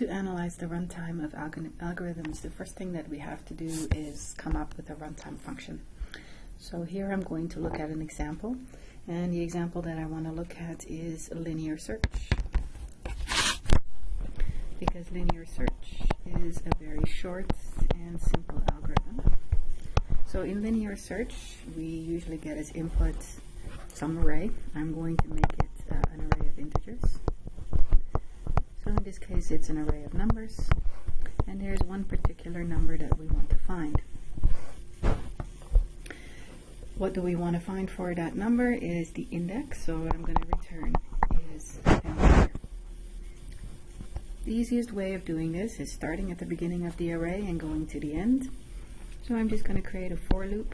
To analyze the runtime of algorithms, the first thing that we have to do is come up with a runtime function. So here I'm going to look at an example, and the example that I want to look at is LinearSearch, because LinearSearch is a very short and simple algorithm. So in LinearSearch, we usually get as input some array. I'm going to make it an array of integers. So in this case, it's an array of numbers, and there's one particular number that we want to find. What do we want to find for that number is the index, so what I'm going to return is an integer. The easiest way of doing this is starting at the beginning of the array and going to the end. So I'm just going to create a for loop,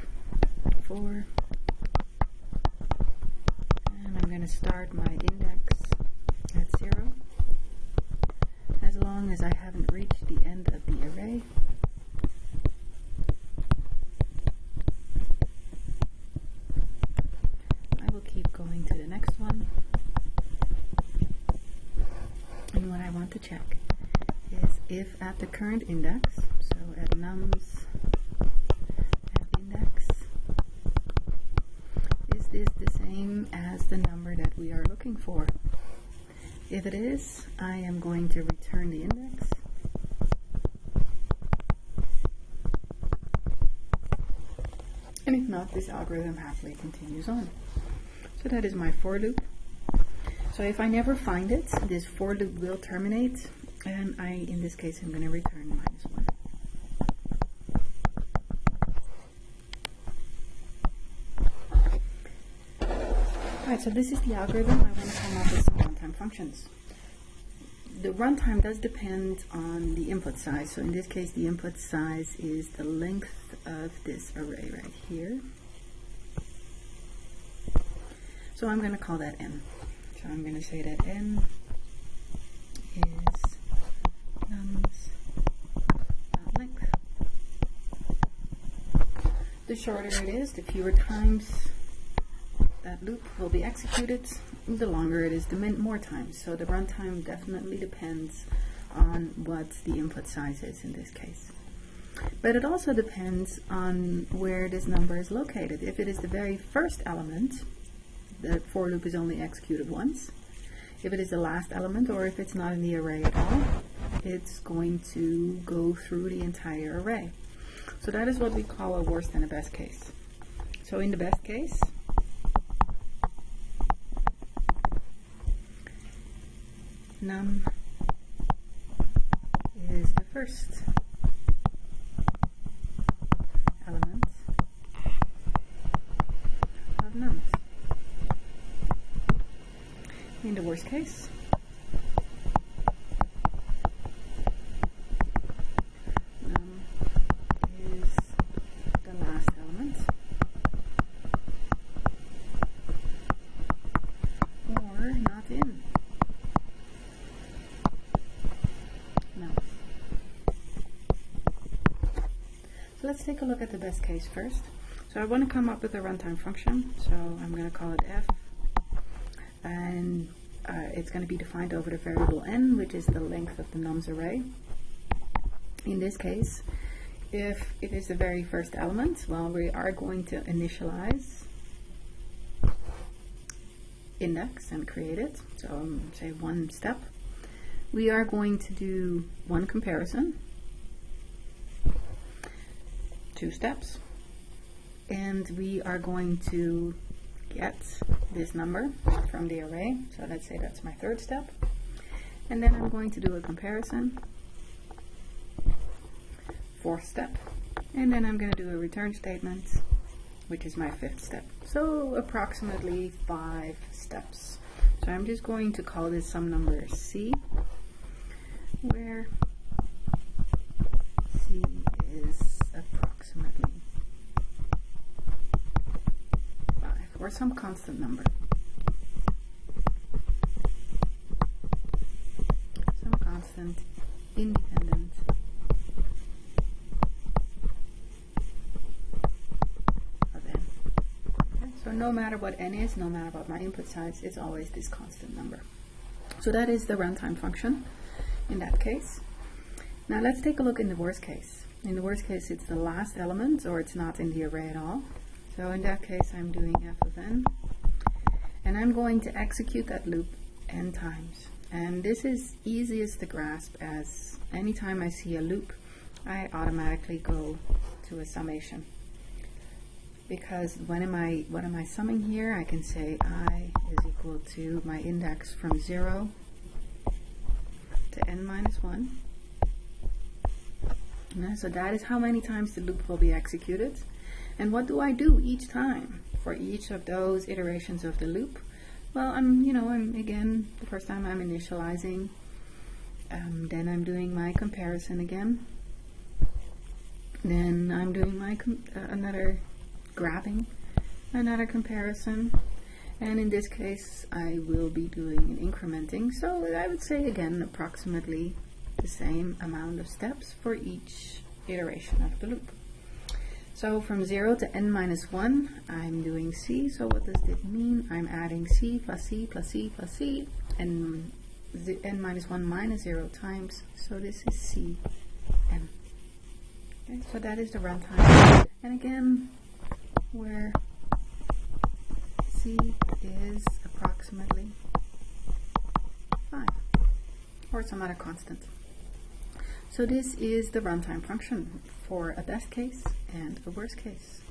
for, and I'm going to start my index at 0. As long as I haven't reached the end of the array, I will keep going to the next one. And what I want to check is if at the current index, so at nums at index, is this the same as the number that we are looking for? If it is, I am going to return the index. And if not, this algorithm happily continues on. So that is my for loop. So if I never find it, this for loop will terminate, and in this case, I'm going to return -1. Alright, so this is the algorithm. I want to come up with some runtime functions. The runtime does depend on the input size. So in this case, the input size is the length of this array right here. So I'm going to call that n. So I'm going to say that n is nums.length. The shorter it is, the fewer times that loop will be executed. The longer it is, the more times. So the runtime definitely depends on what the input size is in this case. But it also depends on where this number is located. If it is the very first element, the for loop is only executed once. If it is the last element, or if it's not in the array at all, it's going to go through the entire array. So that is what we call a worst and a best case. So in the best case, num is the first element of nums. In the worst case, num is the last element, or not in nums. So let's take a look at the best case first. So I want to come up with a runtime function, so I'm going to call it f, and it's going to be defined over the variable n, which is the length of the nums array. In this case, if it is the very first element, well, we are going to initialize index and create it, so say one step. We are going to do one comparison, 2 steps, and we are going to get this number from the array. So let's say that's my 3rd step. And then I'm going to do a comparison, 4th step. And then I'm going to do a return statement, which is my 5th step. So approximately 5 steps. So I'm just going to call this some number c, where c is approximately or some constant number. Some constant independent of n. Okay? So no matter what n is, no matter what my input size, it's always this constant number. So that is the runtime function. in that case. Now let's take a look in the worst case. In the worst case, it's the last element, or it's not in the array at all. So in that case, I'm doing f of n, and I'm going to execute that loop n times. And this is easiest to grasp, as anytime I see a loop, I automatically go to a summation. Because what am I summing here? I can say I is equal to my index from 0 to n minus 1. So that is how many times the loop will be executed. And what do I do each time for each of those iterations of the loop? Well, I'm again, the first time I'm initializing, then I'm doing my comparison again. Then I'm doing my another grabbing, another comparison, and in this case I will be doing an incrementing. So I would say again approximately the same amount of steps for each iteration of the loop. So from 0 to n minus 1, I'm doing c. So what does this mean? I'm adding c plus c plus c plus c, and n minus 1 minus 0 times. So this is c n. Okay, so that is the runtime. And again, where c is approximately 5, or some other constant. So this is the runtime function for a best case and a worst case.